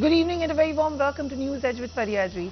Good evening and a very warm welcome to News Edge with Faria Adrees.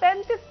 35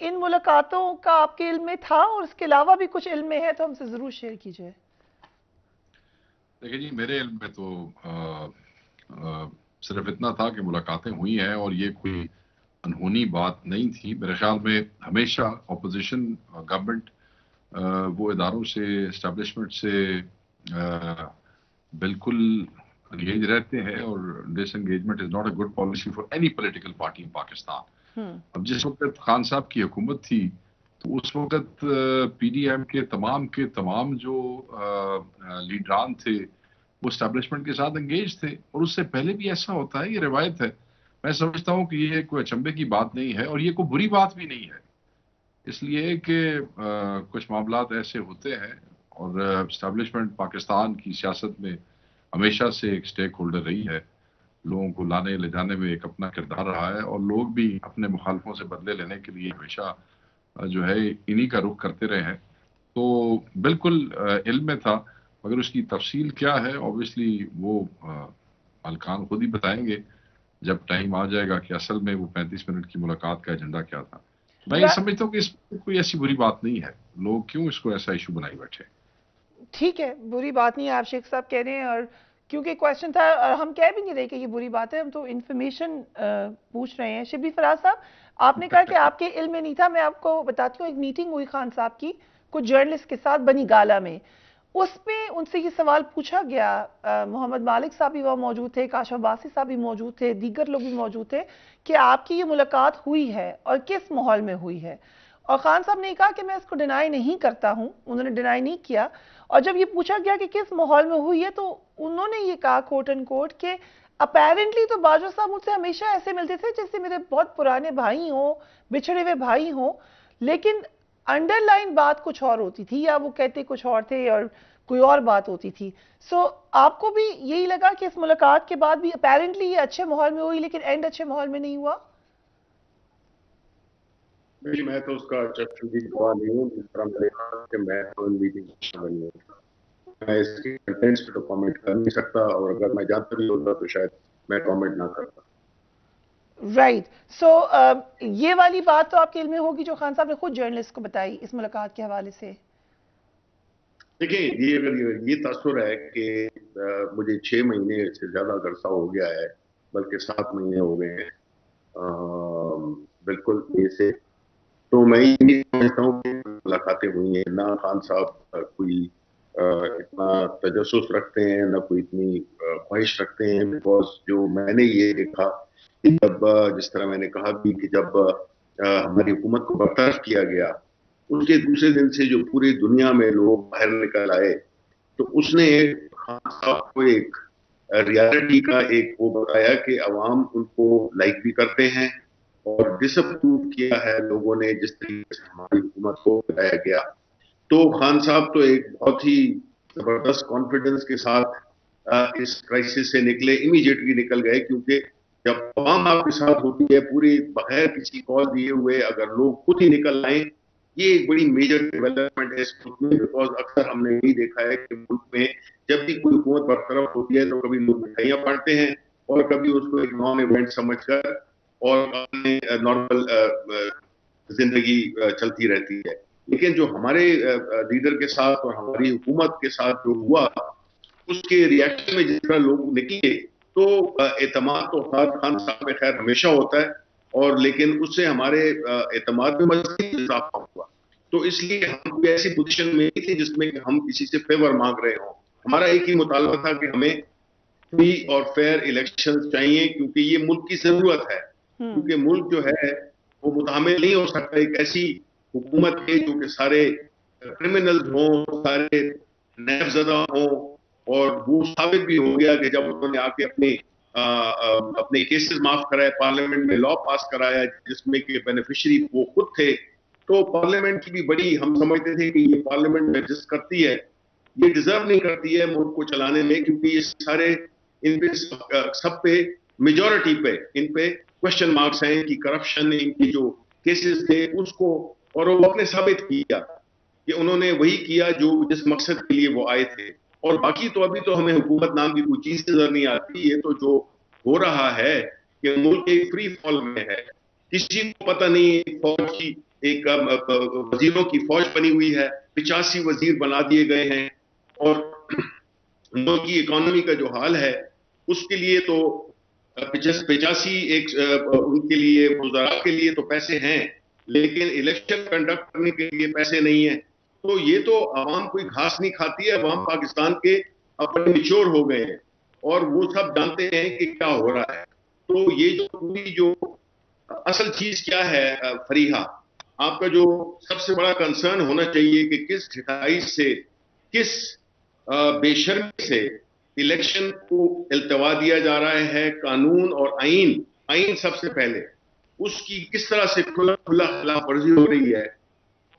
ان ملاقاتوں کا آپ کے علم میں تھا اور اس کے علاوہ بھی کچھ علم میں ہے تو ہم سے ضرور شیئر کیجیے. دیکھیں جی، میرے علم میں تو صرف اتنا تھا کہ ملاقاتیں ہوئی ہیں اور یہ کوئی انہونی بات نہیں تھی. میرے خیال میں ہمیشہ اپوزیشن گورنمنٹ وہ اداروں سے اسٹیبلشمنٹ سے بالکل انگیج رہتے ہیں اور disengagement is not a good policy for any political party in Pakistan. اب جس وقت خان صاحب کی حکومت تھی تو اس وقت پی ڈی ایم کے تمام جو لیڈران تھے وہ اسٹیبلشمنٹ کے ساتھ انگیج تھے، اور اس سے پہلے بھی ایسا ہوتا ہے، یہ روایت ہے. میں سمجھتا ہوں کہ یہ کوئی اچنبے کی بات نہیں ہے اور یہ کوئی بری بات بھی نہیں ہے، اس لیے کہ کچھ معاملات ایسے ہوتے ہیں، اور اسٹیبلشمنٹ پاکستان کی سیاست میں ہمیشہ سے ایک سٹیک ہولڈر رہی ہے، لوگوں کو لانے لے جانے میں ایک اپنا کردار رہا ہے، اور لوگ بھی اپنے مخالفوں سے بدلے لینے کے لیے ہمیشہ جو ہے انہی کا رخ کرتے رہے ہیں. تو بالکل علم میں تھا، مگر اس کی تفصیل کیا ہے اوبویسلی وہ مالکان خود ہی بتائیں گے جب ٹائم آ جائے گا کہ اصل میں وہ 35 منٹ کی ملاقات کا ایجنڈا کیا تھا. میں یہ سمجھتا ہوں کہ اس میں کوئی ایسی بری بات نہیں ہے، لوگ کیوں اس کو ایسا ایشو بنائی بیٹھے. ٹھیک ہے، بری بات نہیں ہے، آپ شیخ صاحب کہہ رہے ہیں، اور کیونکہ کویشچن تھا اور ہم کہہ بھی نہیں رہے کہ یہ بری بات ہے، ہم تو انفارمیشن پوچھ رہے ہیں. شبلی فراز صاحب، آپ نے کہا کہ آپ کے علم میں نہیں تھا. میں آپ کو بتاتی ہوں، ایک میٹنگ ہوئی خان صاحب کی کچھ جرنلسٹ کے ساتھ بنی گالا میں. اس میں ان سے یہ سوال پوچھا گیا، محمد مالک صاحب بھی وہاں موجود تھے، کاشف عباسی صاحب بھی موجود تھے، دیگر لوگ بھی موجود تھے، کہ آپ کی یہ ملاقات ہوئی ہے اور کس ماحول میں ہوئی ہے. اور خان صاحب نے کہا کہ میں اس کو ڈینائی نہیں کرتا ہوں، انہوں نے ڈینائی نہیں کیا. اور جب یہ پوچھا گیا کہ کس ماحول میں ہوئی ہے تو انہوں نے یہ کہا کوٹ اینڈ کوٹ کہ اپیرنٹلی تو باجوہ صاحب مجھ سے ہمیشہ ایسے ملتے تھے جیسے میرے بہت پرانے بھائی ہوں، بچھڑے ہوئے بھائی ہوں، لیکن انڈر لائن بات کچھ اور ہوتی تھی، یا وہ کہتے کچھ اور تھے اور کوئی اور بات ہوتی تھی. سو آپ کو بھی یہی لگا کہ اس ملاقات کے بعد بھی اپیرنٹلی یہ اچھے ماحول میں ہوئی لیکن اینڈ اچھے ماحول میں نہیں ہوا؟ نہیں، میں تو اس کا چشمدید گواہ نہیں ہوں. جس طرح میں نے کہا کہ میں میٹنگ نہیں ہوں، میں اس کے کنٹینٹس پہ تو کامنٹ کر نہیں سکتا، اور اگر میں جانتا بھی ہوتا تو شاید میں کامنٹ نہ کرتا. رائٹ. سو یہ والی بات تو آپ کے علم میں ہوگی جو خان صاحب نے خود جرنلسٹ کو بتائی اس ملاقات کے حوالے سے. دیکھیں، یہ تاثر ہے کہ مجھے 6 مہینے سے زیادہ عرصہ ہو گیا ہے، بلکہ 7 مہینے ہو گئے ہیں بالکل یہ سے. تو میں یہ نہیں سمجھتا ہوں کہ ملاقاتیں ہوئی ہیں. نہ خان صاحب کوئی اتنا تجسس رکھتے ہیں، نہ کوئی اتنی خواہش رکھتے ہیں. بیکاز جو میں نے یہ دیکھا کہ جب جس طرح میں نے کہا بھی کہ جب ہماری حکومت کو برطرف کیا گیا، اس کے دوسرے دن سے جو پوری دنیا میں لوگ باہر نکل آئے، تو اس نے خان صاحب کو ایک ریالٹی کا ایک وہ بتایا کہ عوام ان کو لائک بھی کرتے ہیں، اور ڈس اپروو کیا ہے لوگوں نے جس طریقے سے ہماری حکومت کو بتایا گیا. تو خان صاحب تو ایک بہت ہی زبردست کانفیڈنس کے ساتھ اس کرائسس سے نکلے، امیڈیٹلی نکل گئے. کیونکہ جب عوام آپ کے ساتھ ہوتی ہے پوری بغیر کسی کال دیے ہوئے، اگر لوگ خود ہی نکل آئیں، یہ ایک بڑی میجر ڈیولپمنٹ ہے اس ملک میں. بیکاز اکثر ہم نے یہی دیکھا ہے کہ ملک میں جب بھی کوئی حکومت برطرف ہوتی ہے تو کبھی لوگ مٹھائیاں بانٹتے ہیں اور کبھی اس کو ایک نان ایونٹ سمجھ کر اور اپنے نارمل زندگی چلتی رہتی ہے. لیکن جو ہمارے لیڈر کے ساتھ اور ہماری حکومت کے ساتھ جو ہوا، اس کے ریاکشن میں جس طرح لوگ نکلے، تو اعتماد تو خان صاحب میں خیر ہمیشہ ہوتا ہے، اور لیکن اس سے ہمارے اعتماد میں مزید اضافہ ہوا. تو اس لیے ہم کوئی ایسی پوزیشن میں نہیں تھے جس میں ہم کسی سے فیور مانگ رہے ہوں. ہمارا ایک ہی مطالبہ تھا کہ ہمیں فری اور فیئر الیکشن چاہیے، کیونکہ یہ ملک کی ضرورت ہے. کیونکہ ملک جو ہے وہ متحمل نہیں ہو سکتا ایک ایسی حکومت کے جو کہ سارے کرمنل ہوں، سارے نیب زدہ ہوں. اور وہ ثابت بھی ہو گیا کہ جب انہوں نے آ کے اپنے کیسز معاف کرائے، پارلیمنٹ میں لا پاس کرایا جس میں کہ بینیفیشری وہ خود تھے، تو پارلیمنٹ کی بھی بڑی ہم سمجھتے تھے کہ یہ پارلیمنٹ ایڈجسٹ کرتی ہے، یہ ڈیزرو نہیں کرتی ہے ملک کو چلانے میں، کیونکہ یہ سارے ان پہ سب پہ میجورٹی پہ ان پہ کوشچن مارکس ہیں کہ کرپشن ان کی جو کیسز تھے اس کو، اور وہ اپنے ثابت کیا کہ انہوں نے وہی کیا جو جس مقصد کے لیے وہ آئے تھے. اور باقی تو ابھی تو ہمیں حکومت نام کی کوئی چیز نظر نہیں آتی. یہ تو جو ہو رہا ہے کہ ملک ایک فری فال میں ہے، کسی کو پتہ نہیں فوج کی ایک وزیروں کی فوج بنی ہوئی ہے, 85 وزیر بنا دیے گئے ہیں, اور ملک کی اکانومی کا جو حال ہے اس کے لیے تو 85 ان کے لیے وزراء کے لیے تو پیسے ہیں, لیکن الیکشن کنڈکٹ کرنے کے لیے پیسے نہیں ہیں. تو یہ تو عوام کوئی گھاس نہیں کھاتی ہے, عوام پاکستان کے اپنے میچور ہو گئے ہیں اور وہ سب جانتے ہیں کہ کیا ہو رہا ہے. تو یہ جو پوری جو اصل چیز کیا ہے فریحہ, آپ کا جو سب سے بڑا کنسرن ہونا چاہیے کہ کس ڈھلائی سے, کس بے شرمی سے الیکشن کو التوا دیا جا رہا ہے. قانون اور آئین سب سے پہلے, اس کی کس طرح سے کھلا خلاف ورزی ہو رہی ہے.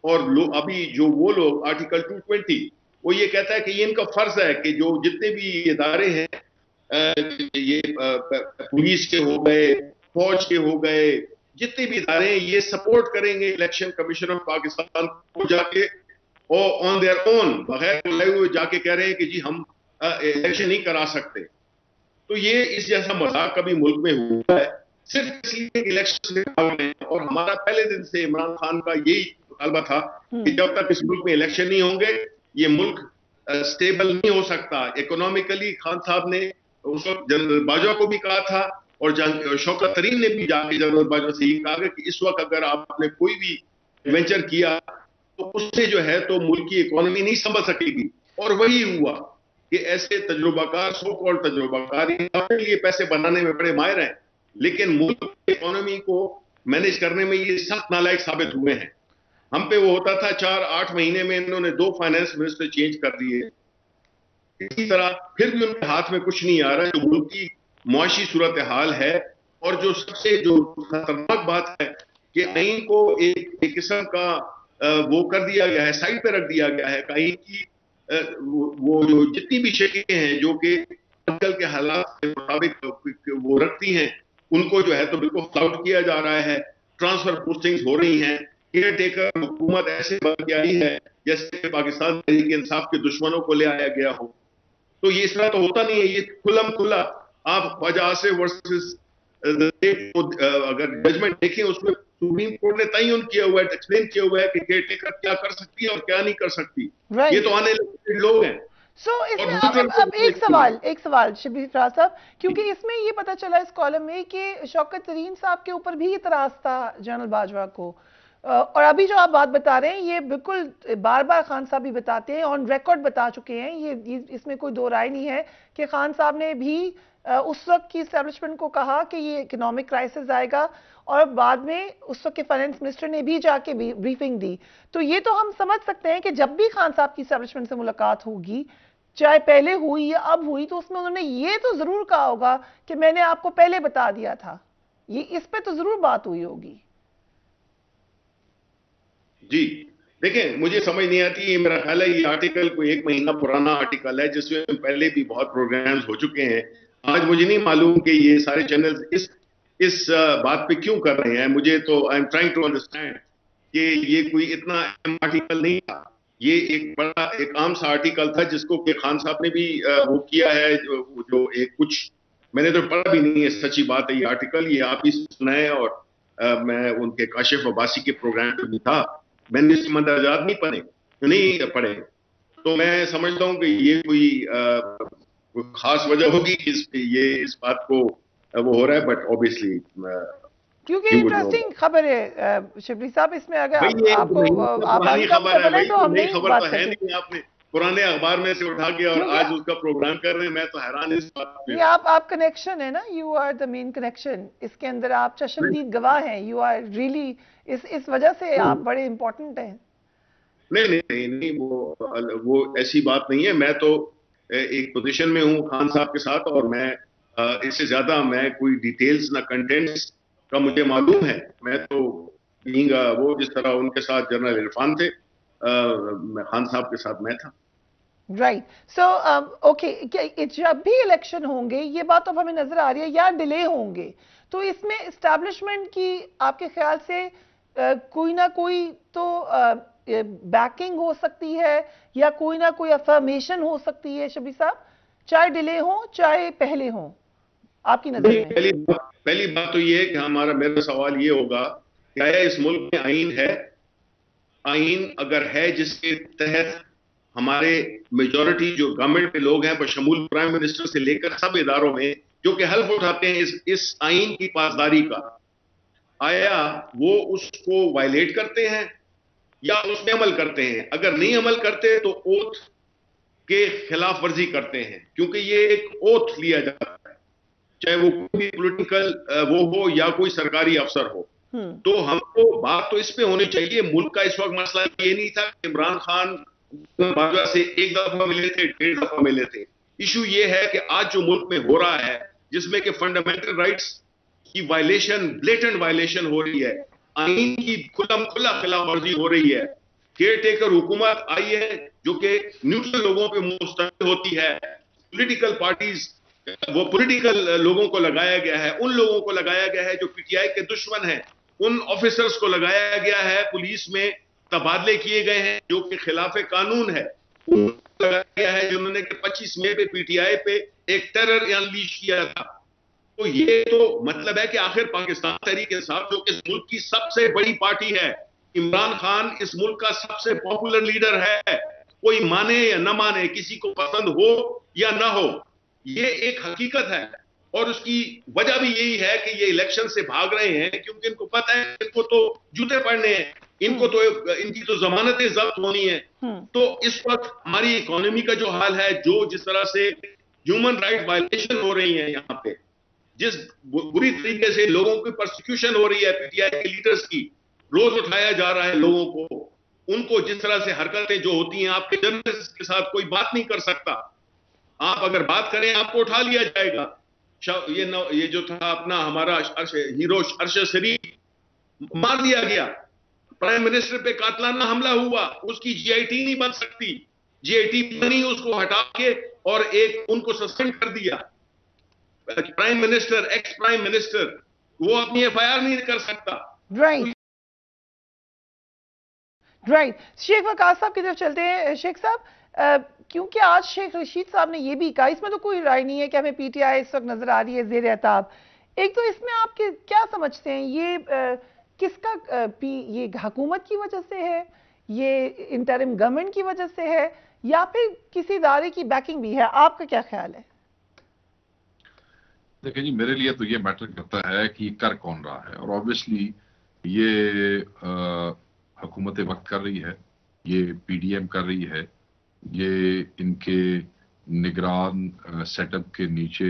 اور ابھی جو وہ لوگ آرٹیکل 220 وہ یہ کہتا ہے کہ یہ ان کا فرض ہے کہ جو جتنے بھی ادارے ہیں, یہ پولیس کے ہو گئے, فوج کے ہو گئے, جتنے بھی ادارے ہیں یہ سپورٹ کریں گے الیکشن کمیشن آف پاکستان کو جا کے, اور آن دیئر اون بغیر بلائے ہوئے جا کے کہہ رہے ہیں کہ جی ہم الیکشن نہیں کرا سکتے. تو یہ اس جیسا مذاق کبھی ملک میں ہوا ہے صرف اس لیے الیکشن سے بھاگ رہے ہیں. اور ہمارا پہلے دن سے عمران خان کا یہی مطالبہ تھا کہ جب تک اس ملک میں الیکشن نہیں ہوں گے یہ ملک سٹیبل نہیں ہو سکتا. اکنامکلی خان صاحب نے اس وقت جنرل باجوہ کو بھی کہا تھا, اور شوکت ترین نے بھی جا کے جنرل باجوہ سے یہ کہا کہ اس وقت اگر آپ نے کوئی بھی وینچر کیا تو اس سے جو ہے تو ملک کی اکانومی نہیں سنبھل سکے گی. اور وہی ہوا کہ ایسے تجربہ کار, سو کال تجربہ کار اپنے لیے پیسے بنانے میں بڑے ماہر ہیں, لیکن ملک کی اکانومی کو مینج کرنے میں یہ سخت نالائق ثابت ہوئے ہیں. ہم پہ وہ ہوتا تھا 4-8 مہینے میں انہوں نے 2 فائنانس منسٹر چینج کر دیے. اسی طرح پھر بھی ان کے ہاتھ میں کچھ نہیں آ رہا ہے. جو ملک کی معاشی صورتحال ہے, اور جو سب سے جو خطرناک بات ہے کہ آئین کو ایک قسم کا وہ کر دیا گیا ہے, سائڈ پہ رکھ دیا گیا ہے. آئین کی وہ جو جتنی بھی شکلیں ہیں جو کہ آج کل کے حالات کے مطابق وہ رکھتی ہیں, ان کو جو ہے تو بالکل فلاؤٹ کیا جا رہا ہے. ٹرانسفر پوسٹنگز ہو رہی ہیں. کیئر ٹیکر حکومت ایسے بن کے آئی ہے جیسے پاکستان تحریک انصاف کے دشمنوں کو لے آیا گیا ہو. تو یہ اس طرح تو ہوتا نہیں ہے. یہ کھلم کھلا آپ خواجہ آصف ورسز اگر ججمنٹ دیکھیں اس میں سپریم کورٹ نے تعین کیا ہوا ہے, ایکسپلین کیا ہوا ہے کہ کیئر ٹیکر کیا کر سکتی ہے اور کیا نہیں کر سکتی. یہ تو آنے لوگ ہیں. سو اس میں اب ایک سوال شبیر فراز صاحب, کیونکہ اس میں یہ پتا چلا اس کالم میں کہ شوکت ترین صاحب کے اوپر بھی اعتراض تھا جنرل باجوہ کو, اور ابھی جو آپ بات بتا رہے ہیں یہ بالکل بار بار خان صاحب بھی بتاتے ہیں, آن ریکارڈ بتا چکے ہیں, یہ اس میں کوئی دو رائے نہیں ہے کہ خان صاحب نے بھی اس وقت کی اسٹیبلشمنٹ کو کہا کہ یہ اکنامک کرائسس آئے گا, اور بعد میں اس وقت کے فائنانس منسٹر نے بھی جا کے بریفنگ دی. تو یہ تو ہم سمجھ سکتے ہیں کہ جب بھی خان صاحب کی اسٹیبلشمنٹ سے ملاقات ہوگی, چاہے پہلے ہوئی یا اب ہوئی, تو اس میں انہوں نے یہ تو ضرور کہا ہوگا کہ میں نے آپ کو پہلے بتا دیا تھا. یہ اس پہ تو ضرور بات ہوئی ہوگی. جی دیکھیں, مجھے سمجھ نہیں آتی, یہ میرا خیال ہے یہ آرٹیکل کوئی 1 مہینہ پرانا آرٹیکل ہے جس میں پہلے بھی بہت پروگرامز ہو چکے ہیں. آج مجھے نہیں معلوم کہ یہ سارے چینلز اس بات پہ کیوں کر رہے ہیں. مجھے تو I am trying to understand کہ یہ کوئی اتنا اہم آرٹیکل نہیں تھا. یہ ایک بڑا ایک عام سا آرٹیکل تھا جس کو کہ خان صاحب نے بھی وہ کیا ہے, جو ایک کچھ میں نے تو پڑھا بھی نہیں ہے, سچی بات ہے. یہ آرٹیکل یہ آپ ہی سنائے, اور میں ان کے کاشف عباسی کے پروگرام پہ بھی تھا, میں نے اس کے مندرجات نہیں پڑھے. تو میں سمجھتا ہوں کہ یہ کوئی خاص وجہ ہوگی کہ اس بات کو وہ ہو رہا ہے. بٹ اوبیسلی کیونکہ انٹرسٹنگ خبر ہے شبلی صاحب, اس میں اگر آپ کو نئی خبر تو ہے نہیں, آپ نے پرانے اخبار میں سے اٹھا کے اور آج اس کا پروگرام کر رہے ہیں. میں تو حیران اس بات پہ. آپ کنیکشن ہے نا, you are the main connection, اس کے اندر آپ چشمدید گواہ ہیں. یو آر ریئلی اس وجہ سے آپ بڑے امپورٹنٹ ہیں. نہیں, وہ ایسی بات نہیں ہے. میں تو ایک پوزیشن میں ہوں خان صاحب کے ساتھ, اور میں اس سے زیادہ میں کوئی ڈیٹیلز نہ کنٹینٹس کا مجھے معلوم ہے. میں تو وہ جس طرح ان کے ساتھ جنرل عرفان تھے, خان صاحب کے ساتھ میں تھا. رائٹ. سو اوکے, جب بھی الیکشن ہوں گے, یہ بات اب ہمیں نظر آ رہی ہے, یا ڈیلے ہوں گے, تو اس میں اسٹیبلشمنٹ کی آپ کے خیال سے کوئی نہ کوئی تو بیکنگ ہو سکتی ہے, یا کوئی نہ کوئی افرمیشن ہو سکتی ہے شبیر صاحب, چاہے ڈیلے ہوں چاہے پہلے ہوں, آپ کی نظر میں؟ پہلی بات تو یہ ہے کہ میرا سوال یہ ہوگا کہ اس ملک میں آئین ہے آئین اگر ہے جس کے تحت ہمارے میجورٹی جو گورنمنٹ کے لوگ ہیں بشمول پرائم منسٹر سے لے کر سب اداروں میں جو کہ حلف اٹھاتے ہیں اس آئین کی پاسداری کا، آیا وہ اس کو وائلیٹ کرتے ہیں یا اس میں عمل کرتے ہیں؟ اگر نہیں عمل کرتے تو اوتھ کے خلاف ورزی کرتے ہیں، کیونکہ یہ ایک اوتھ لیا جاتا ہے، چاہے وہ کوئی بھی پولیٹیکل وہ ہو یا کوئی سرکاری افسر ہو۔ تو ہم کو بات تو اس پہ ہونی چاہیے۔ ملک کا اس وقت مسئلہ یہ نہیں تھا کہ عمران خان باجوہ سے ایک دفعہ ملے تھے، 1.5 دفعہ ملے تھے۔ ایشو یہ ہے کہ آج جو ملک میں ہو رہا ہے، جس میں کہ فنڈامنٹل رائٹس کی وائلیشن، بلیٹنٹ وائلیشن ہو رہی ہے، آئین کی کھلم کھلا خلاف ورزی ہو رہی ہے، کیئر ٹیکر حکومت آئی ہے جو کہ نیوٹرل لوگوں پہ مشتمل ہوتی ہے، پولیٹیکل پارٹیز، وہ پولیٹیکل لوگوں کو لگایا گیا ہے، ان لوگوں کو لگایا گیا ہے جو پی ٹی آئی کے دشمن ہیں، ان آفیسرز کو لگایا گیا ہے، پولیس میں تبادلے کیے گئے ہیں جو کہ خلاف قانون ہے، ان کو لگایا گیا ہے جنہوں نے کہ 25 مئی پہ پی ٹی آئی پہ ایک ٹیرر انلیش کیا تھا۔ تو یہ تو مطلب ہے کہ آخر پاکستان تحریک انصاف جو کہ اس ملک کی سب سے بڑی پارٹی ہے، عمران خان اس ملک کا سب سے پاپولر لیڈر ہے، کوئی مانے یا نہ مانے، کسی کو پسند ہو یا نہ ہو، یہ ایک حقیقت ہے۔ اور اس کی وجہ بھی یہی ہے کہ یہ الیکشن سے بھاگ رہے ہیں کیونکہ ان کو پتہ ہے ان کو تو جوتے پڑنے ہیں، ان کی تو ضمانتیں ضبط ہونی ہیں۔ تو اس وقت ہماری اکانومی کا جو حال ہے، جس طرح سے ہیومن رائٹ وائلیشن ہو رہی ہیں یہاں پہ، جس بری طریقے سے لوگوں کی پرسیکیوشن ہو رہی ہے، پی ٹی آئی کے لیڈرز کی روز اٹھایا جا رہا ہے لوگوں کو، ان کو جس طرح سے حرکتیں جو ہوتی ہیں، آپ کے جرنلسٹ کے ساتھ کوئی بات نہیں کر سکتا، آپ اگر بات کریں آپ کو اٹھا لیا جائے گا۔ یہ جو تھا اپنا ہمارا ہیرو ارشد شریف مار دیا گیا، پرائم منسٹر پہ قاتلانہ حملہ ہوا، اس کی جی آئی ٹی نہیں بن سکتی، جی آئی ٹی بنی، اس کو ہٹا کے اور ان کو سسپینڈ کر دیا۔ Prime minister, ex prime minister, وہ اپنی ایف آئی آر نہیں کر سکتا۔ رائٹ، شیخ وقاص صاحب کی طرف چلتے ہیں۔ شیخ صاحب، کیونکہ آج شیخ رشید صاحب نے یہ بھی کہا، اس میں تو کوئی رائے نہیں ہے کہ ہمیں پی ٹی آئی اس وقت نظر آ رہی ہے زیر اعتاب، ایک تو اس میں آپ کیا سمجھتے ہیں، یہ کس کا یہ حکومت کی وجہ سے ہے، یہ انٹرم گورنمنٹ کی وجہ سے ہے، یا پھر کسی ادارے کی بیکنگ بھی ہے؟ آپ کا کیا خیال ہے؟ دیکھیں جی، میرے لیے تو یہ میٹر کرتا ہے کہ یہ کر کون رہا ہے، اور آبویسلی یہ حکومت وقت کر رہی ہے، یہ پی ڈی ایم کر رہی ہے، یہ ان کے نگران سیٹ اپ کے نیچے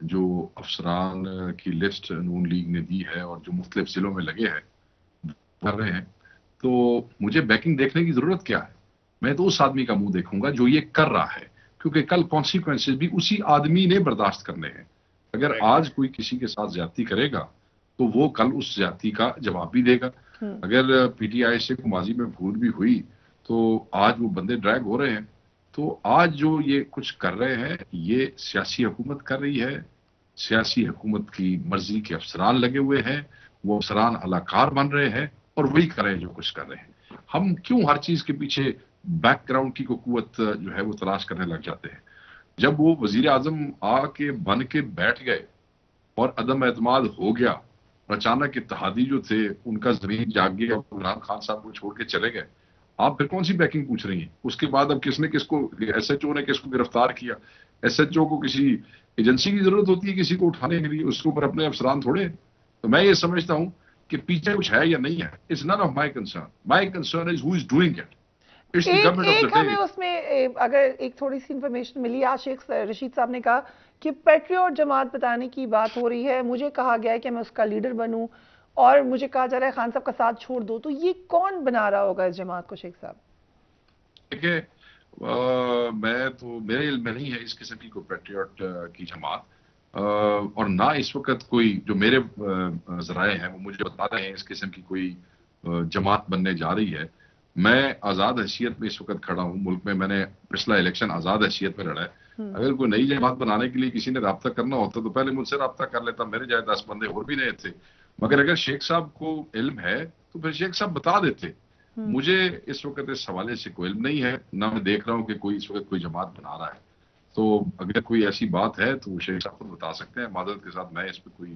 جو افسران کی لسٹ نون لیگ نے دی ہے اور جو مختلف ضلعوں میں لگے ہیں کر رہے ہیں، تو مجھے بیکنگ دیکھنے کی ضرورت کیا ہے؟ میں تو اس آدمی کا منہ دیکھوں گا جو یہ کر رہا ہے، کیونکہ کل کانسیکوینسز بھی اسی آدمی نے برداشت کرنے ہیں۔ اگر آج کوئی کسی کے ساتھ زیادتی کرے گا تو وہ کل اس زیادتی کا جواب بھی دے گا۔ اگر پی ٹی آئی سے ماضی میں بھول بھی ہوئی تو آج وہ بندے ڈریگ ہو رہے ہیں۔ تو آج جو یہ کچھ کر رہے ہیں یہ سیاسی حکومت کر رہی ہے، سیاسی حکومت کی مرضی کے افسران لگے ہوئے ہیں، وہ افسران اعلیٰ بن رہے ہیں اور وہی کر رہے ہیں جو کچھ کر رہے ہیں۔ ہم کیوں ہر چیز کے پیچھے بیک گراؤنڈ کی قوت جو ہے وہ تلاش کرنے لگ جاتے ہیں؟ جب وہ وزیر اعظم آ کے بن کے بیٹھ گئے اور عدم اعتماد ہو گیا اور اچانک اتحادی جو تھے ان کا زمین جاگ گیا اور عمران خان صاحب کو چھوڑ کے چلے گئے، آپ پھر کون سی بیکنگ پوچھ رہی ہیں؟ اس کے بعد اب کس نے کس کو، ایس ایچ او نے کس کو گرفتار کیا؟ ایس ایچ او کو کسی ایجنسی کی ضرورت ہوتی ہے کسی کو اٹھانے کے لیے، اس کے اوپر اپنے افسران تھوڑے۔ تو میں یہ سمجھتا ہوں کہ پیچھے کچھ ہے یا نہیں ہے، it's none of my concern, my concern is who is doing it. ایک ہمیں اس میں اگر ایک تھوڑی سی انفارمیشن ملی، آج شیخ رشید صاحب نے کہا کہ پیٹریوٹ جماعت بتانے کی بات ہو رہی ہے، مجھے کہا گیا ہے کہ میں اس کا لیڈر بنوں اور مجھے کہا جا رہا ہے خان صاحب کا ساتھ چھوڑ دو، تو یہ کون بنا رہا ہوگا اس جماعت کو شیخ صاحب؟ دیکھیں، میں تو میرے علم میں نہیں ہے اس قسم کی کوئی پیٹریوٹ کی جماعت، اور نہ اس وقت کوئی جو میرے ذرائع ہیں وہ مجھے بتا رہے ہیں اس قسم کی کوئی جماعت بننے جا رہی ہے۔ میں آزاد حیثیت میں اس وقت کھڑا ہوں، ملک میں نے پچھلا الیکشن آزاد حیثیت میں لڑا ہے۔ اگر کوئی نئی جماعت بنانے کے لیے کسی نے رابطہ کرنا ہوتا تو پہلے مجھ سے رابطہ کر لیتا، میرے جائے 10 بندے اور بھی نہیں تھے۔ مگر اگر شیخ صاحب کو علم ہے تو پھر شیخ صاحب بتا دیتے۔ مجھے اس وقت اس حوالے سے کوئی علم نہیں ہے، نہ میں دیکھ رہا ہوں کہ کوئی اس وقت کوئی جماعت بنا رہا ہے۔ تو اگر کوئی ایسی بات ہے تو شیخ صاحب کو بتا سکتے ہیں، معذرت کے ساتھ میں اس پہ کوئی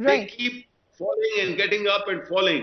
they keep falling and getting up and falling।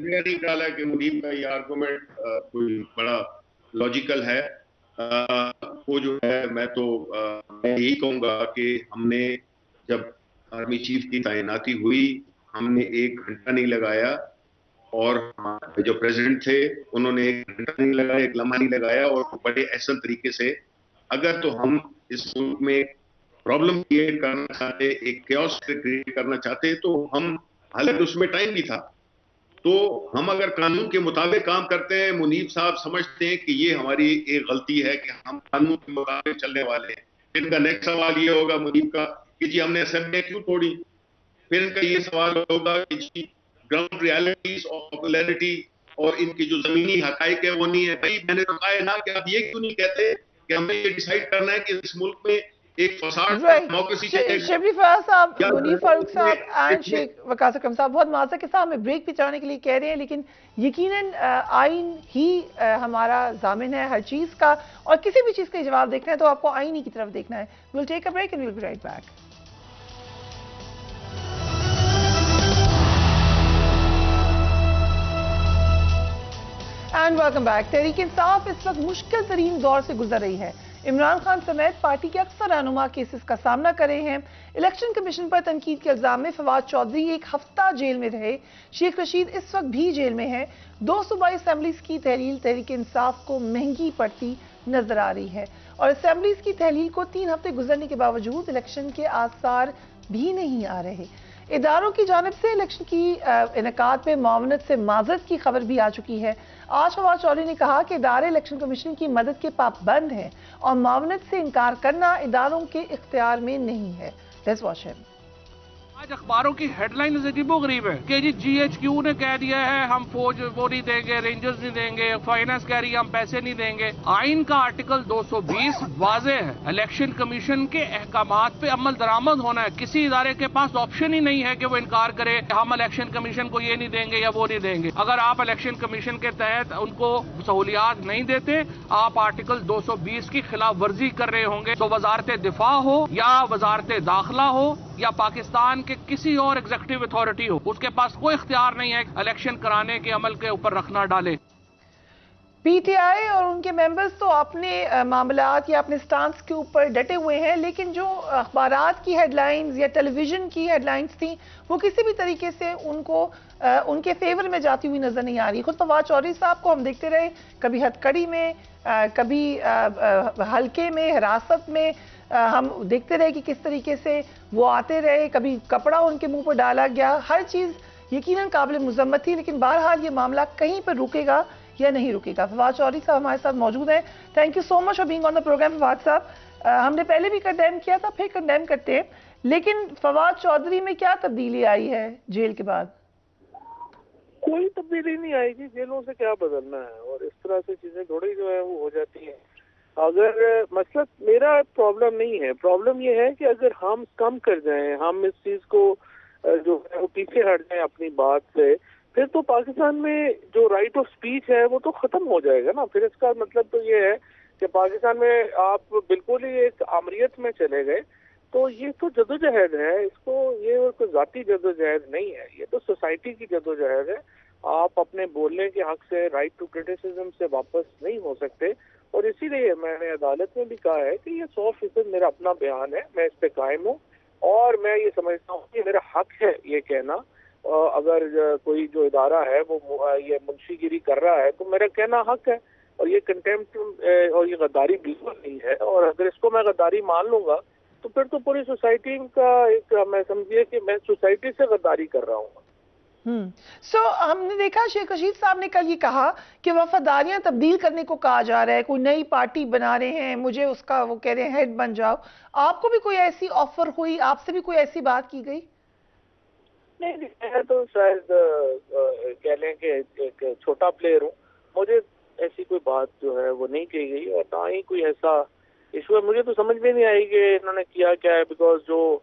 میرا نہیں خیال ہے کہ منیب کا یہ آرگومنٹ کوئی بڑا لاجیکل ہے. وہ جو ہے میں یہی کہوں گا کہ ہم نے جب آرمی چیف کی تعیناتی ہوئی ہم نے 1 گھنٹہ نہیں لگایا, اور جو پریزیڈنٹ تھے انہوں نے 1 گھنٹہ نہیں لگایا, 1 لمحہ نہیں لگایا, اور بڑے احسن طریقے سے. اگر تو ہم اس ملک میں پرابلم کریٹ کرنا چاہتے, ایک کیوس کریٹ کرنا چاہتے, تو ہم حالانکہ اس میں ٹائم بھی تھا, تو ہم اگر قانون کے مطابق کام کرتے ہیں, منیب صاحب سمجھتے ہیں کہ یہ ہماری ایک غلطی ہے کہ ہم قانون کے مطابق چلنے والے ہیں. پھر ان کا نیکسٹ سوال یہ ہوگا منیب کا کہ جی ہم نے اسمبلیاں کیوں توڑی. پھر ان کا یہ سوال ہوگا کہ جی گراؤنڈ ریالٹیز اور پاپولرٹی اور ان کی جو زمینی حقائق ہے وہ نہیں ہے. بھائی میں نے تو کہا ہے نا کہ آپ یہ کیوں نہیں کہتے کہ ہمیں یہ ڈیسائیڈ کرنا ہے کہ اس ملک میں ایک فساد ڈیموکریسی شبلی فیاض صاحب, منیب فاروق صاحب اینڈ شیخ وقاص اکرم صاحب بہت معذرت کے ساتھ ہمیں بریک پہ جانے کے لیے کہہ رہے ہیں, لیکن یقیناً آئین ہی ہمارا ضامن ہے ہر چیز کا, اور کسی بھی چیز کا جواب دیکھنا ہے تو آپ کو آئین ہی کی طرف دیکھنا ہے. we'll take a break and we'll be right back. And welcome back. Tehreek Insaf اس وقت مشکل ترین دور سے گزر رہی ہے. عمران خان سمیت پارٹی کے اکثر رہنما کیسز کا سامنا کر رہے ہیں. الیکشن کمیشن پر تنقید کے الزام میں فواد چودھری 1 ہفتہ جیل میں رہے. شیخ رشید اس وقت بھی جیل میں ہیں. 2 صوبائی اسمبلیز کی تحلیل تحریک انصاف کو مہنگی پڑتی نظر آ رہی ہے, اور اسمبلیز کی تحلیل کو 3 ہفتے گزرنے کے باوجود الیکشن کے آثار بھی نہیں آ رہے. اداروں کی جانب سے الیکشن کی انعقاد پہ معاونت سے معذرت کی خبر بھی آ چکی ہے. آج فواد چودھری نے کہا کہ ادارے الیکشن کمیشن کی مدد کے پابند ہیں اور معاونت سے انکار کرنا اداروں کے اختیار میں نہیں ہے. لیٹس واچ ہم. آج اخباروں کی ہیڈ لائن عجیب و غریب ہے کہ جی جی ایچ کیو نے کہہ دیا ہے ہم فوج وہ نہیں دیں گے, رینجرز نہیں دیں گے, فائنانس کہہ رہی ہے ہم پیسے نہیں دیں گے. آئین کا آرٹیکل 220 واضح ہے, الیکشن کمیشن کے احکامات پہ عمل درآمد ہونا ہے. کسی ادارے کے پاس آپشن ہی نہیں ہے کہ وہ انکار کرے ہم الیکشن کمیشن کو یہ نہیں دیں گے یا وہ نہیں دیں گے. اگر آپ الیکشن کمیشن کے تحت ان کو سہولیات نہیں دیتے, آپ آرٹیکل 220 کی خلاف ورزی کر رہے ہوں گے. تو وزارت دفاع ہو یا وزارت داخلہ ہو یا پاکستان کے کسی اور ایگزیکٹو اتھارٹی ہو, اس کے پاس کوئی اختیار نہیں ہے الیکشن کرانے کے عمل کے اوپر رکھنا ڈالے. پی ٹی آئی اور ان کے ممبرز تو اپنے معاملات یا اپنے سٹانس کے اوپر ڈٹے ہوئے ہیں, لیکن جو اخبارات کی ہیڈ لائنز یا ٹیلی ویژن کی ہیڈ لائنز تھیں وہ کسی بھی طریقے سے ان کے فیور میں جاتی ہوئی نظر نہیں آ رہی. خود فواد چودھری صاحب کو ہم دیکھتے رہے, کبھی ہتھکڑی میں, کبھی حلقے میں, حراست میں, ہم دیکھتے رہے کہ کس طریقے سے وہ آتے رہے, کبھی کپڑا ان کے منہ پر ڈالا گیا. ہر چیز یقیناً قابل مذمت تھی, لیکن بہرحال یہ معاملہ کہیں پر رکے گا یا نہیں رکے گا. فواد چودھری صاحب ہمارے ساتھ موجود ہیں. Thank you so much for being on the program. Fawad sahab, ہم نے پہلے بھی کنڈیم کیا تھا, پھر کنڈیم کرتے ہیں, لیکن فواد چودھری میں کیا تبدیلی آئی ہے جیل کے بعد؟ کوئی تبدیلی نہیں آئے گی, جیلوں سے کیا بدلنا ہے, اور اس طرح سے چیزیں تھوڑی جو ہے وہ ہو جاتی ہیں. اگر مسئلہ میرا پرابلم نہیں ہے, پرابلم یہ ہے کہ اگر ہم کم کر جائیں, ہم اس چیز کو جو ہے وہ پیچھے ہٹ جائیں اپنی بات سے, پھر تو پاکستان میں جو رائٹ آف سپیچ ہے وہ تو ختم ہو جائے گا نا. پھر اس کا مطلب تو یہ ہے کہ پاکستان میں آپ بالکل ہی ایک آمریت میں چلے گئے. تو یہ تو جدوجہد ہے, اس کو یہ کوئی ذاتی جدوجہد نہیں ہے, یہ تو سوسائٹی کی جدوجہد ہے. آپ اپنے بولنے کے حق سے, رائٹ ٹو کرٹیسزم سے واپس نہیں ہو سکتے. اور اسی لیے میں نے عدالت میں بھی کہا ہے کہ یہ 100% میرا اپنا بیان ہے, میں اس پہ قائم ہوں, اور میں یہ سمجھتا ہوں کہ میرا حق ہے یہ کہنا. اگر کوئی جو ادارہ ہے وہ یہ منشی گیری کر رہا ہے تو میرا کہنا حق ہے, اور یہ کنٹیمپٹ اور یہ غداری بالکل نہیں ہے. اور اگر اس کو میں غداری مان لوں گا تو پھر تو پوری سوسائٹی کا ایک, میں سمجھیے کہ میں سوسائٹی سے غداری کر رہا ہوں. ہم نے دیکھا شیخ رشید صاحب نے کل یہ کہا کہ وفاداریاں تبدیل کرنے کو کہا جا رہا ہے, کوئی نئی پارٹی بنا رہے ہیں, مجھے اس کا وہ کہہ رہے ہیں ہیڈ بن جاؤ. آپ کو بھی کوئی ایسی آفر ہوئی, آپ سے بھی کوئی ایسی بات کی گئی؟ نہیں, میں تو شاید کہہ لیں کہ ایک چھوٹا پلیئر ہوں, مجھے ایسی کوئی بات جو ہے وہ نہیں کہی گئی, اور نہ ہی کوئی ایسا ایشو ہے. مجھے تو سمجھ میں نہیں آئی کہ انہوں نے کیا کیا ہے, بیکاز جو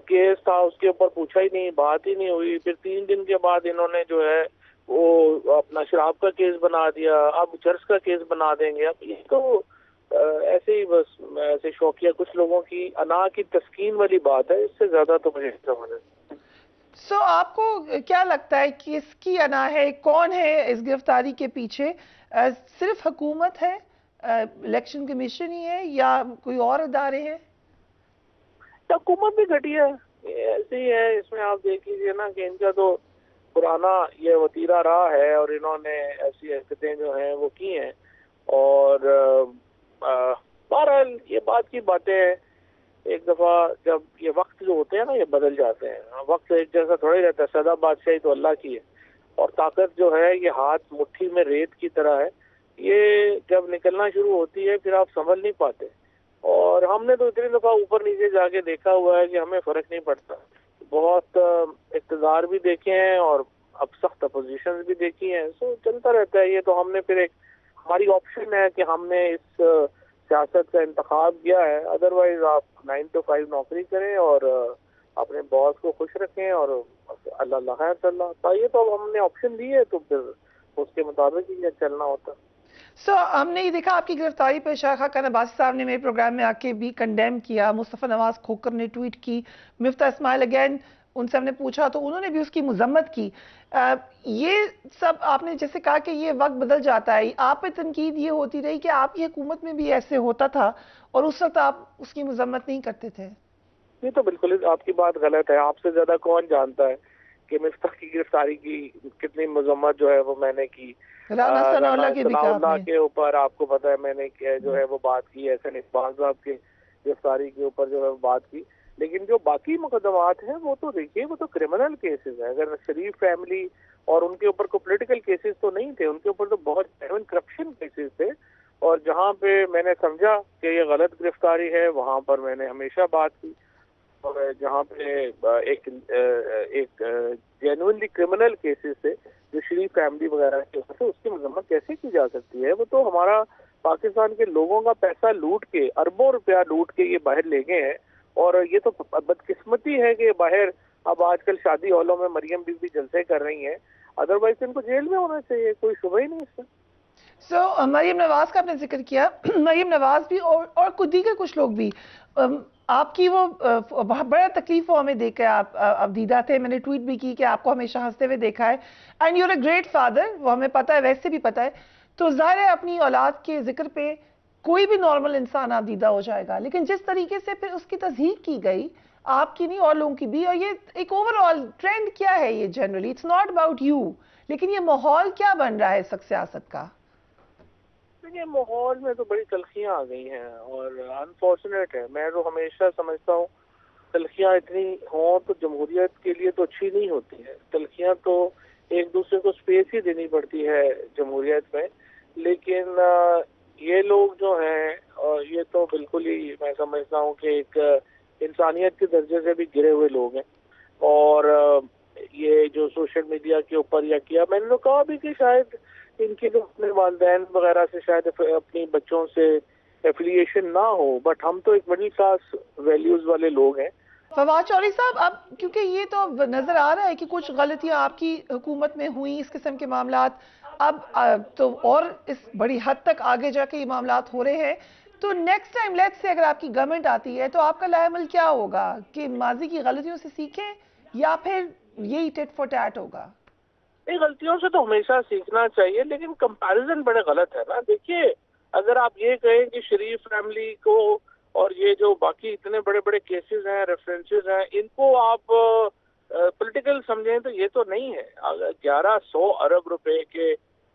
کیس تھا اس کے اوپر پوچھا ہی نہیں, بات ہی نہیں ہوئی. پھر 3 دن کے بعد انہوں نے جو ہے وہ اپنا شراب کا کیس بنا دیا, اب چرس کا کیس بنا دیں گے. اب یہ تو ایسے ہی بس ایسے شوقیہ کچھ لوگوں کی انا کی تسکین والی بات ہے, اس سے زیادہ تو مجھے سمجھ ہے. سو آپ کو کیا لگتا ہے کہ اس کی انا ہے، کون ہے اس گرفتاری کے پیچھے؟ صرف حکومت ہے، الیکشن کمیشن ہی ہے، یا کوئی اور ادارے ہیں؟ حکومت بھی گھٹیا ہے، ایسے ہی ہے. اس میں آپ دیکھ لیجیے نا کہ ان کا تو پرانا یہ وتیرہ رہا ہے اور انہوں نے ایسی حرکتیں جو ہیں وہ کی ہیں. اور بہرحال یہ بات کی باتیں ہیں. ایک دفعہ جب یہ وقت جو ہوتے ہیں نا یہ بدل جاتے ہیں. وقت ایک جیسا تھوڑا ہی رہتا ہے. سدا بادشاہی تو اللہ کی ہے اور طاقت جو ہے یہ ہاتھ مٹھی میں ریت کی طرح ہے. یہ جب نکلنا شروع ہوتی ہے پھر آپ سنبھل نہیں پاتے. اور ہم نے تو اتنی دفعہ اوپر نیچے جا کے دیکھا ہوا ہے کہ ہمیں فرق نہیں پڑتا. بہت اقتدار بھی دیکھے ہیں اور اب سخت اپوزیشنز بھی دیکھی ہیں. سو چلتا رہتا ہے یہ. تو ہم نے پھر ایک ہماری آپشن ہے کہ ہم نے اس سیاست کا انتخاب کیا ہے. ادروائز آپ 9 to 5 نوکری کریں اور اپنے باس کو خوش رکھیں اور اللہ خیر صلی اللہ. یہ تو اب ہم نے آپشن دی ہے تو پھر اس کے مطابق ہی چلنا ہوتا. ہم نے یہ دیکھا آپ کی گرفتاری پر شاہ خاقان عباسی صاحب نے میرے پروگرام میں آ کے بھی کنڈیم کیا. مصطفیٰ نواز کھوکر نے ٹویٹ کی. مفتاح اسماعیل اگین ان سے ہم نے پوچھا تو انہوں نے بھی اس کی مذمت کی. یہ سب آپ نے جیسے کہا کہ یہ وقت بدل جاتا ہے. آپ پہ تنقید یہ ہوتی رہی کہ آپ کی حکومت میں بھی ایسے ہوتا تھا اور اس وقت آپ اس کی مذمت نہیں کرتے تھے. یہ تو بالکل آپ کی بات غلط ہے. آپ سے زیادہ کون جانتا ہے کہ مفتاح کی گرفتاری کی کتنی مذمت جو ہے وہ میں نے کی. رانا ثناء اللہ کے اوپر آپ کو پتا ہے میں نے جو ہے وہ بات کی. احسن اقبال صاحب کی گرفتاری کے اوپر جو ہے وہ بات کی. لیکن جو باقی مقدمات ہیں وہ تو دیکھیے وہ تو کرمنل کیسز ہیں. اگر شریف فیملی اور ان کے اوپر کوئی پولیٹیکل کیسز تو نہیں تھے. ان کے اوپر تو بہت جینوئن کرپشن کیسز تھے. اور جہاں پہ میں نے سمجھا کہ یہ غلط گرفتاری ہے وہاں پر میں نے ہمیشہ بات کی. اور جہاں پہ ایک جینوئنلی کرمنل کیسز تھے جو شریف فیملی وغیرہ کے اوپر سے اس کی مذمت کیسے کی جا سکتی ہے؟ وہ تو ہمارا پاکستان کے لوگوں کا پیسہ لوٹ کے اربوں روپیہ لوٹ کے یہ باہر لے گئے ہیں. اور یہ تو بدقسمتی ہے کہ باہر اب آج کل شادی ہالوں میں مریم بی بی جلسے کر رہی ہیں. ادروائز ان کو جیل میں ہونا چاہیے. کوئی شبہ ہی نہیں اس میں. مریم نواز کا آپ نے ذکر کیا. مریم نواز بھی اور کچھ دیگر کچھ لوگ بھی آپ کی وہ بڑا تکلیف وہ ہمیں دیکھ کے آپ دیدہ تھے. میں نے ٹویٹ بھی کی کہ آپ کو ہمیشہ ہنستے ہوئے دیکھا ہے. And you are a great father. وہ ہمیں پتہ ہے، ویسے بھی پتہ ہے. تو ظاہر ہے اپنی اولاد کے ذکر پہ کوئی بھی نارمل انسان آپ دیدہ ہو جائے گا. لیکن جس طریقے سے پھر اس کی تصحیح کی گئی آپ کی نہیں اور لوگوں کی بھی. اور یہ ایک اوور آل ٹرینڈ کیا ہے یہ generally? It's not about you, لیکن یہ ماحول کیا بن رہا ہے اس وقت سیاست کا؟ یہ ماحول میں تو بڑی تلخیاں آ گئی ہیں اور انفارچونیٹ ہے. میں تو ہمیشہ سمجھتا ہوں تلخیاں اتنی ہوں تو جمہوریت کے لیے تو اچھی نہیں ہوتی ہے. تلخیاں تو ایک دوسرے کو سپیس ہی دینی پڑتی ہے جمہوریت میں. لیکن یہ لوگ جو ہیں یہ تو بالکل ہی میں سمجھتا ہوں کہ ایک انسانیت کے درجے سے بھی گرے ہوئے لوگ ہیں. اور یہ جو سوشل میڈیا کے اوپر یا کیا میں نے تو کہا بھی کہ شاید ان کے جو اپنے والدین وغیرہ سے شاید اپنی بچوں سے ایفیلیشن نہ ہو. بٹ ہم تو ایک مڈل کلاس ویلیوز والے لوگ ہیں. فواد چودھری صاحب، اب کیونکہ یہ تو نظر آ رہا ہے کہ کچھ غلطیاں آپ کی حکومت میں ہوئیں، اس قسم کے معاملات اب تو اور اس بڑی حد تک آگے جا کے یہ معاملات ہو رہے ہیں. تو نیکسٹ ٹائم لیٹس سے اگر آپ کی گورنمنٹ آتی ہے تو آپ کا لائے عمل کیا ہوگا؟ کہ ماضی کی غلطیوں سے سیکھیں یا پھر یہی ٹٹ فور ٹیٹ ہوگا؟ غلطیوں سے تو ہمیشہ سیکھنا چاہیے لیکن کمپیریزن بڑے غلط ہے نا. دیکھیے اگر آپ یہ کہیں کہ شریف فیملی کو اور یہ جو باقی اتنے بڑے بڑے کیسز ہیں ریفرنسز ہیں ان کو آپ پولیٹیکل سمجھیں تو یہ تو نہیں ہے. 1100 ارب روپے کے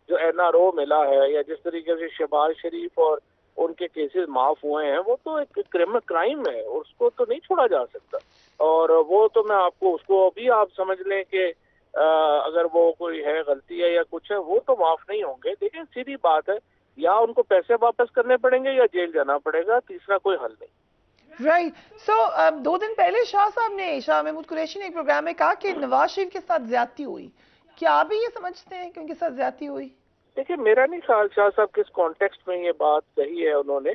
جو NRO ملا ہے یا جس طریقے سے شہباز شریف اور ان کے کیسز معاف ہوئے ہیں وہ تو ایک کرائم ہے اور اس کو تو نہیں چھوڑا جا سکتا. اور وہ تو میں آپ کو اس کو ابھی آپ سمجھ لیں کہ اگر وہ کوئی ہے غلطی ہے یا کچھ ہے وہ تو معاف نہیں ہوں گے. لیکن سیدھی بات ہے یا ان کو پیسے واپس کرنے پڑیں گے یا جیل جانا پڑے گا. تیسرا کوئی حل نہیں. رائٹ. سو 2 دن پہلے شاہ صاحب نے، شاہ محمود قریشی نے ایک پروگرام میں کہا کہ نواز شریف کے ساتھ زیادتی ہوئی. کیا آپ بھی یہ سمجھتے ہیں کہ ان کے ساتھ زیادتی ہوئی؟ دیکھیے میرا نہیں خیال شاہ صاحب کس کانٹیکسٹ میں یہ بات کہی ہے انہوں نے.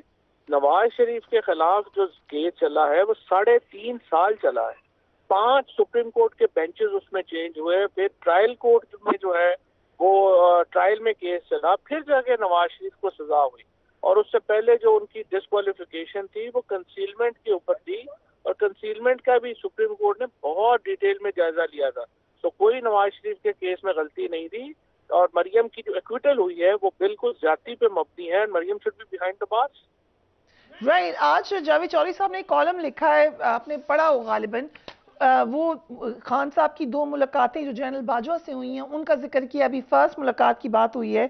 نواز شریف کے خلاف جو کیس چلا ہے وہ 3.5 سال چلا ہے. 5 سپریم کورٹ کے بینچز اس میں چینج ہوئے. پھر ٹرائل کورٹ میں جو ہے وہ ٹرائل میں کیس چلا. پھر جا کے نواز شریف کو سزا ہوئی. اور اس سے پہلے جو ان کی ڈسکوالیفیکیشن تھی وہ کنسیلمنٹ کے اوپر تھی اور کنسیلمنٹ کا بھی سپریم کورٹ نے بہت ڈیٹیل میں جائزہ لیا تھا. تو کوئی نواز شریف کے کیس میں غلطی نہیں تھی, اور مریم کی جو ایکویٹل ہوئی ہے وہ بالکل زیادتی پہ مبنی ہے. Maryam should be behind the bars. Right. آج جاوید چودھری صاحب نے ایک کالم لکھا ہے, آپ نے پڑھا ہو غالباً, وہ خان صاحب کی 2 ملاقاتیں جو جنرل باجوہ سے ہوئی ہیں ان کا ذکر کیا. ابھی فرسٹ ملاقات کی بات ہوئی ہے,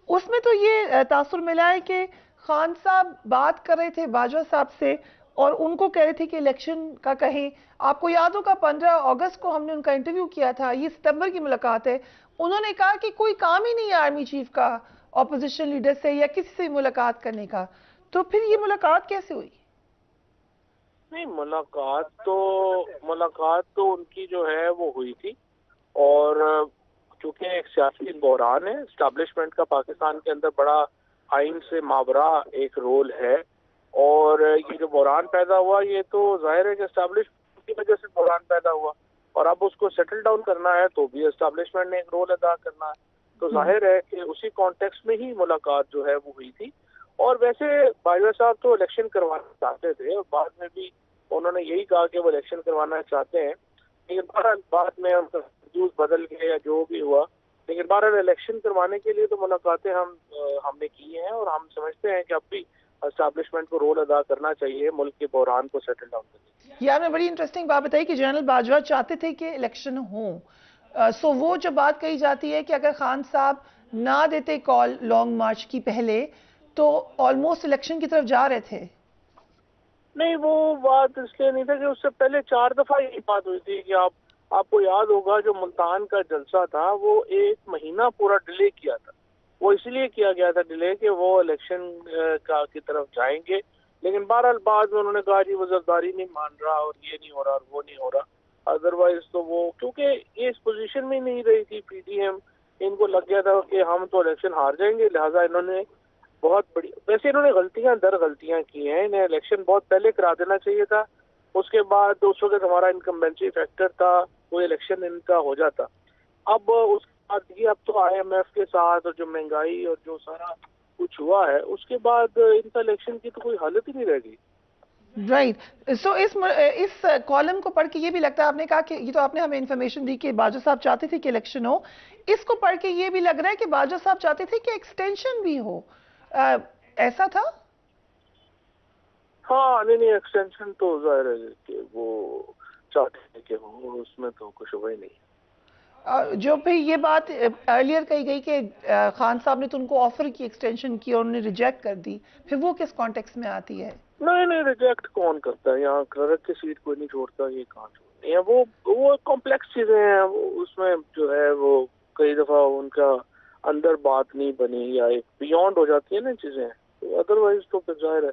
اس میں تو یہ تاثر ملا ہے کہ خان صاحب بات کر رہے تھے باجوہ صاحب سے اور ان کو کہہ رہے تھے کہ الیکشن کا کہیں. آپ کو یاد ہوگا 15 اگست کو ہم نے ان کا انٹرویو کیا تھا, یہ ستمبر کی ملاقات ہے. انہوں نے کہا کہ کوئی کام ہی نہیں ہے آرمی چیف کا اپوزیشن لیڈر سے یا کسی سے ملاقات کرنے کا. تو پھر یہ ملاقات کیسے ہوئی؟ نہیں, ملاقات تو ان کی جو ہے وہ ہوئی تھی, اور چونکہ ایک سیاسی بحران ہے, اسٹیبلشمنٹ کا پاکستان کے اندر بڑا آئین سے مابرہ ایک رول ہے, اور یہ جو بحران پیدا ہوا یہ تو ظاہر ہے کہ اسٹیبلشمنٹ کی وجہ سے بحران پیدا ہوا, اور اب اس کو سیٹل ڈاؤن کرنا ہے تو بھی اسٹیبلشمنٹ نے ایک رول ادا کرنا ہے. تو ظاہر ہے کہ اسی کانٹیکسٹ میں ہی ملاقات جو ہے وہ ہوئی تھی. اور ویسے باجوہ صاحب تو الیکشن کروانا چاہتے تھے, اور بعد میں بھی انہوں نے یہی کہا کہ وہ الیکشن کروانا چاہتے ہیں, لیکن بعد میں ان کا ویوز بدل گئے یا جو بھی ہوا, لیکن بہرحال الیکشن کروانے کے لیے تو ملاقاتیں ہم نے کی ہیں, اور ہم سمجھتے ہیں کہ اب بھی اسٹیبلشمنٹ کو رول ادا کرنا چاہیے ملک کے بحران کو سیٹل ڈاؤن کرنے. یہ آپ نے بڑی انٹرسٹنگ بات بتائی کہ جنرل باجوہ چاہتے تھے کہ الیکشن ہوں. سو وہ جو بات کہی جاتی ہے کہ اگر خان صاحب نہ دیتے کال لانگ مارچ کی پہلے تو آلموسٹ الیکشن کی طرف جا رہے تھے. نہیں, وہ بات اس لیے نہیں تھا کہ اس سے پہلے 4 دفعہ یہ بات ہوئی تھی کہ آپ کو یاد ہوگا جو ملتان کا جلسہ تھا وہ 1 مہینہ پورا ڈیلے کیا تھا. وہ اس لیے کیا گیا تھا ڈیلے کہ وہ الیکشن کی طرف جائیں گے, لیکن بہرحال بعد میں انہوں نے کہا جی وہ زرداری نہیں مان رہا اور یہ نہیں ہو رہا اور وہ نہیں ہو رہا. ادروائز تو وہ کیونکہ یہ اس پوزیشن میں نہیں رہی تھی پی ڈی ایم, ان کو لگ گیا تھا کہ ہم تو الیکشن ہار جائیں گے, لہٰذا انہوں نے بہت بڑی, ویسے انہوں نے غلطیاں کی ہیں, انہیں الیکشن بہت پہلے کرا دینا چاہیے تھا. اس کے بعد اس وقت ہمارا انکمبینسی فیکٹر تھا, کوئی الیکشن ان کا ہو جاتا. اب اس کے بعد یہ اب تو آئی ایم ایف کے ساتھ اور جو مہنگائی اور جو سارا کچھ ہوا ہے اس کے بعد ان کا الیکشن کی تو کوئی حالت ہی نہیں رہ گئی. رائٹ. سو اس کالم کو پڑھ کے یہ بھی لگتا ہے, آپ نے کہا کہ یہ تو آپ نے ہمیں انفارمیشن دی کہ باجوہ صاحب چاہتے تھے کہ الیکشن ہو, اس کو پڑھ کے یہ بھی لگ رہا ہے کہ باجوہ صاحب چاہتے تھے کہ ایکسٹینشن بھی ہو, ایسا تھا؟ ہاں, نہیں ایکسٹینشن تو ظاہر ہے کہ وہ چاہتے ہیں کہ ہو, اس میں تو کچھ ہوا ہی نہیں. جو پھر یہ بات ارلیئر کہی گئی کہ خان صاحب نے تو ان کو آفر کی ایکسٹینشن کی اور انہوں نے ریجیکٹ کر دی, پھر وہ کس کانٹیکس میں آتی ہے؟ نہیں, ریجیکٹ کون کرتا ہے, یہاں کلرک کی سیٹ کوئی نہیں چھوڑتا, یہ کہاں چھوڑتے ہیں. وہ کمپلیکس چیزیں ہیں, اس میں جو ہے وہ کئی دفعہ ان کا اندر بات نہیں بنی یا ایک بیونڈ ہو جاتی ہے نا چیزیں. ادروائز تو پھر ظاہر ہے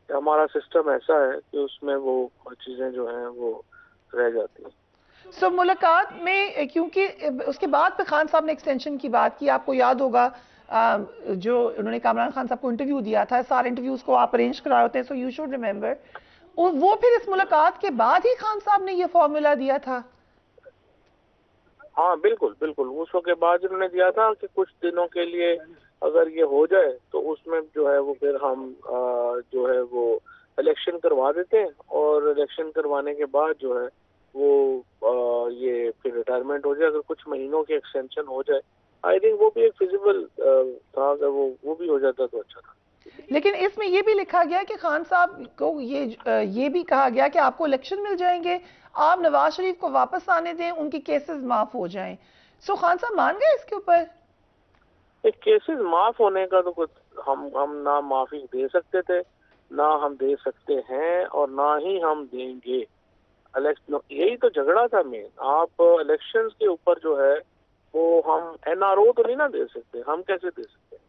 کہ ہمارا سسٹم ایسا ہے کہ اس میں وہ چیزیں جو ہیں وہ رہ جاتی ہیں. سو ملاقات میں کیونکہ اس کے بعد پہ خان صاحب نے ایکسٹینشن کی بات کی, آپ کو یاد ہوگا جو انہوں نے کامران خان صاحب کو انٹرویو دیا تھا, سارے انٹرویوز کو آپ ارینج کرا ہوتے ہیں, سو یو شوڈ ریمبر. وہ پھر اس ملاقات کے بعد ہی خان صاحب نے یہ فارمولا دیا تھا. ہاں بالکل, اس وقت کے بعد انہوں نے دیا تھا کہ کچھ دنوں کے لیے اگر یہ ہو جائے تو اس میں جو ہے وہ پھر ہم جو ہے وہ الیکشن کروا دیتے ہیں, اور الیکشن کروانے کے بعد جو ہے وہ یہ پھر ریٹائرمنٹ ہو جائے. اگر کچھ مہینوں کی ایکسٹینشن ہو جائے, آئی تھنک وہ بھی ایک فیزیبل تھا, اگر وہ بھی ہو جاتا تو اچھا تھا. لیکن اس میں یہ بھی لکھا گیا کہ خان صاحب کو یہ بھی کہا گیا کہ آپ کو الیکشن مل جائیں گے, آپ نواز شریف کو واپس آنے دیں, ان کی کیسز معاف ہو جائیں. سو خان صاحب مان گئے اس کے اوپر؟ کیسز معاف ہونے کا تو کچھ ہم نہ معافی دے سکتے تھے, نہ ہم دے سکتے ہیں, اور نہ ہی ہم دیں گے. یہی تو جھگڑا تھا مین. آپ الیکشنز کے اوپر جو ہے وہ ہم این آر او تو نہیں نہ دے سکتے, ہم کیسے دے سکتے ہیں.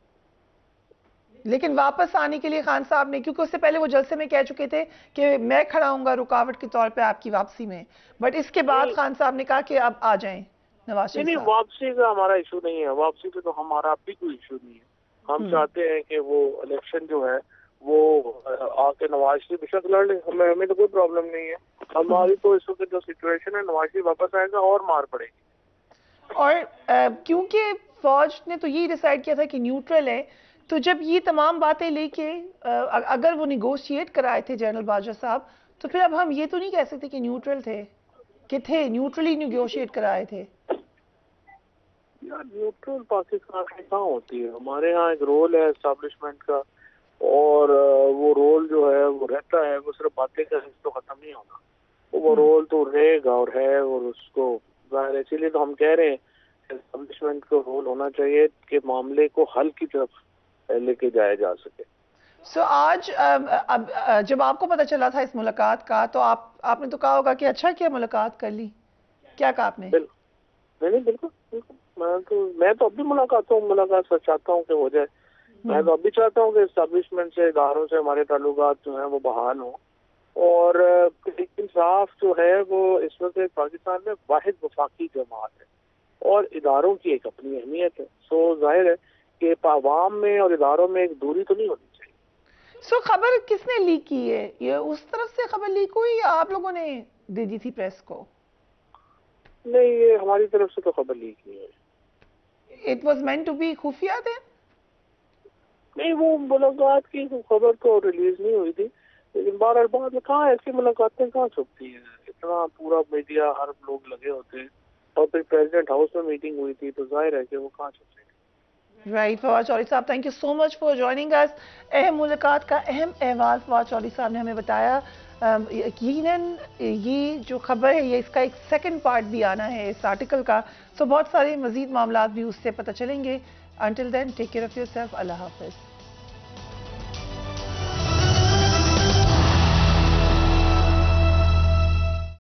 لیکن واپس آنے کے لیے خان صاحب نے, کیونکہ اس سے پہلے وہ جلسے میں کہہ چکے تھے کہ میں کھڑا ہوں گا رکاوٹ کے طور پہ آپ کی واپسی میں, بٹ اس کے بعد خان صاحب نے کہا کہ اب آ جائیں نواز شریف صاحب. واپسی کا ہمارا ایشو نہیں ہے, واپسی پہ تو ہمارا اب بھی کوئی ایشو نہیں ہے. ہم چاہتے ہیں کہ وہ الیکشن جو ہے وہ آ کے نواز شریف بے شک لڑ لیں, ہمیں تو کوئی پرابلم نہیں ہے. ہماری تو اس وقت جو سچویشن ہے, نواز شریف واپس آئے گا اور مار پڑے گی. اور کیونکہ فوج نے تو یہی ڈیسائیڈ کیا تھا کہ نیوٹرل ہے, تو جب یہ تمام باتیں لے کے اگر وہ نیگوشیٹ کرائے تھے جنرل باجوہ صاحب, تو پھر اب ہم یہ تو نہیں کہہ سکتے کہ نیوٹرل تھے، کہ تھے نیوٹرلی نیگوشیٹ کرائے تھے؟ یار نیوٹرل پاکستان میں کہاں ہوتی ہے، ہمارے ہاں ایک رول ہے اسٹیبلشمنٹ کا، اور وہ رول جو ہے وہ رہتا ہے، وہ صرف باتیں کا تو ختم نہیں ہونا، وہ رول تو رہے گا اور ہے، اور اس کو ظاہر ہے، اسی لیے تو ہم کہہ رہے ہیں اسٹیبلشمنٹ کو رول ہونا چاہیے کہ معاملے کو حل کی طرف لے کے جایا جا سکے۔ سو آج جب آپ کو پتہ چلا تھا اس ملاقات کا تو آپ نے تو کہا ہوگا کہ اچھا کیا ملاقات کر لی، کیا کہا آپ نے؟ نہیں بالکل بالکل، میں تو اب بھی ملاقات چاہتا ہوں کہ ہو جائے، میں تو اب بھی چاہتا ہوں کہ اسٹیبلشمنٹ سے، اداروں سے ہمارے تعلقات جو ہیں وہ بحال ہوں، اور انصاف جو ہے وہ اس وقت پاکستان میں واحد وفاقی جماعت ہے، اور اداروں کی ایک اپنی اہمیت ہے، سو ظاہر ہے کہ عوام میں اور اداروں میں ایک دوری تو نہیں ہونی چاہیے۔ سو خبر کس نے لیک کی ہے؟ یہ اس طرف سے خبر لیک ہوئی یا آپ لوگوں نے دے دی تھی پریس کو؟ نہیں، یہ ہماری طرف سے تو خبر لیک نہیں ہے۔ It was meant to be خفیہ تھے؟ نہیں، وہ ملاقات کی خبر تو ریلیز نہیں ہوئی تھی، لیکن بہرحال بعد میں کہاں ایسی ملاقاتیں کہاں چھپتی ہیں، اتنا پورا میڈیا ہر لوگ لگے ہوتے ہیں، اور پھر پریزیڈنٹ ہاؤس میں میٹنگ ہوئی تھی تو ظاہر ہے کہ وہ کہاں چھپتے ہیں۔ رائٹ، فواد چودھری صاحب، thank you so much for joining اس۔ اہم ملاقات کا اہم احوال فواد چودھری صاحب نے ہمیں بتایا۔ یقیناً یہ جو خبر ہے، یہ اس کا ایک سیکنڈ پارٹ بھی آنا ہے اس آرٹیکل کا، سو بہت سارے مزید معاملات بھی اس سے پتہ چلیں گے۔ Until then take care of yourself, اللہ حافظ۔